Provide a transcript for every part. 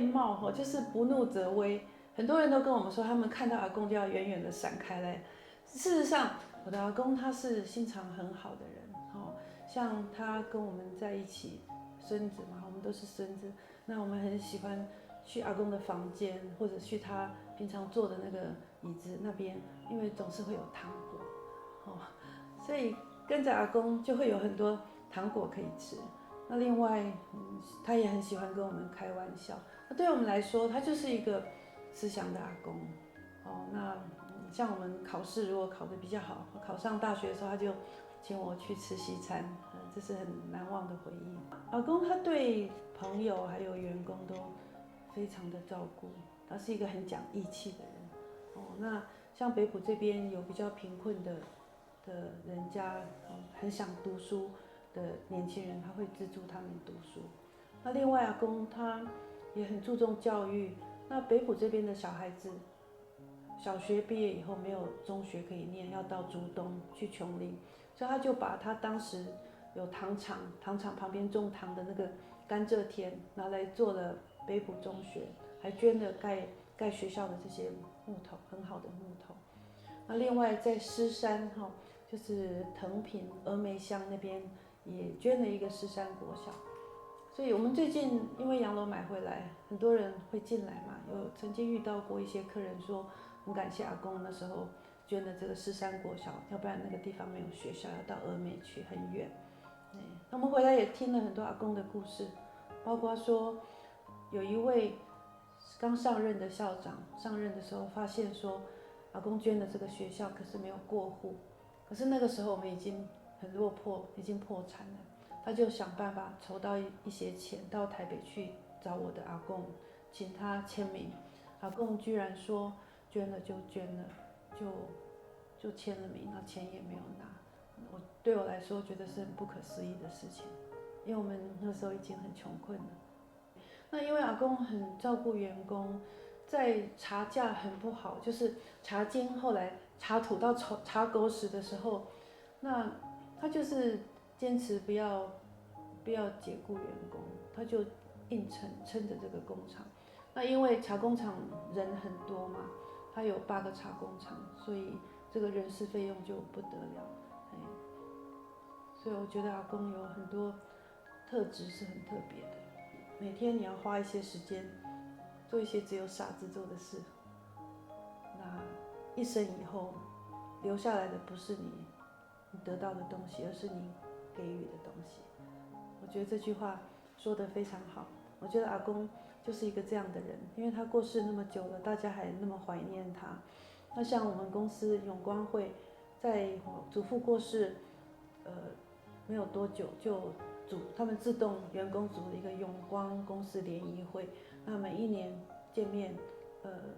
貌就是不怒则威。很多人都跟我们说，他们看到阿公就要远远的闪开来。事实上，我的阿公他是心肠很好的人，像他跟我们在一起，孙子嘛，我们都是孙子，那我们很喜欢去阿公的房间，或者去他平常坐的那个椅子那边，因为总是会有糖果，所以跟着阿公就会有很多糖果可以吃。那另外，他也很喜欢跟我们开玩笑。那对我们来说，他就是一个慈祥的阿公。那像我们考试如果考得比较好，考上大学的时候，他就请我去吃西餐，这是很难忘的回忆。阿公他对朋友还有员工都非常的照顾，他是一个很讲义气的人。那像北埔这边有比较贫困的人家，很想读书的年轻人，他会资助他们读书。那另外阿公他也很注重教育。那北埔这边的小孩子，小学毕业以后没有中学可以念，要到竹东去琼林，所以他就把他当时有糖厂旁边种糖的那个甘蔗田拿来做了北埔中学，还捐了盖学校的这些木头，很好的木头。那另外在狮山就是藤品峨眉乡那边也捐了一个狮山国小。所以我们最近因为洋楼买回来，很多人会进来嘛，有曾经遇到过一些客人说，很感谢阿公那时候捐的这个狮山国小，要不然那个地方没有学校，要到峨眉去很远。那我们回来也听了很多阿公的故事，包括说有一位刚上任的校长，上任的时候发现说，阿公捐的这个学校可是没有过户，可是那个时候我们已经很落魄，已经破产了。他就想办法筹到一些钱，到台北去找我的阿公，请他签名。阿公居然说捐了就捐了，就签了名，那钱也没有拿。对我来说觉得是很不可思议的事情，因为我们那时候已经很穷困了。那因为阿公很照顾员工，在茶价很不好，就是茶金后来茶土到茶狗屎的时候，那他就是坚持不要解雇员工，他就硬撑着这个工厂。那因为茶工厂人很多嘛，他有8个茶工厂，所以这个人事费用就不得了。所以我觉得阿公有很多特质是很特别的。每天你要花一些时间做一些只有傻子做的事，那一生以后留下来的不是你得到的东西，而是你给予的东西。我觉得这句话说得非常好。我觉得阿公就是一个这样的人，因为他过世那么久了，大家还那么怀念他。那像我们公司永光会，在我祖父过世，没有多久就他们自动员工组了一个永光公司联谊会。那每一年见面，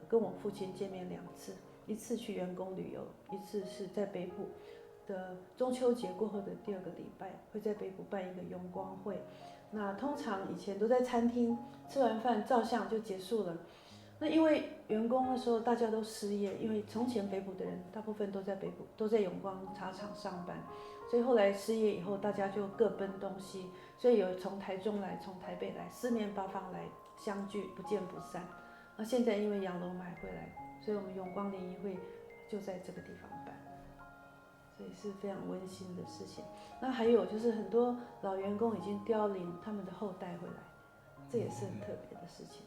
跟我父亲见面2次，一次去员工旅游，一次是在北埔的中秋节过后的第2个礼拜，会在北埔办一个永光会。那通常以前都在餐厅吃完饭照相就结束了。那因为员工的时候大家都失业，因为从前北埔的人大部分都在北埔，都在永光茶厂上班，所以后来失业以后大家就各奔东西，所以有从台中来，从台北来，四面八方来相聚，不见不散。那现在因为洋楼买回来，所以我们永光联谊会就在这个地方办，所以是非常温馨的事情。那还有就是很多老员工已经凋零，他们的后代回来，这也是很特别的事情。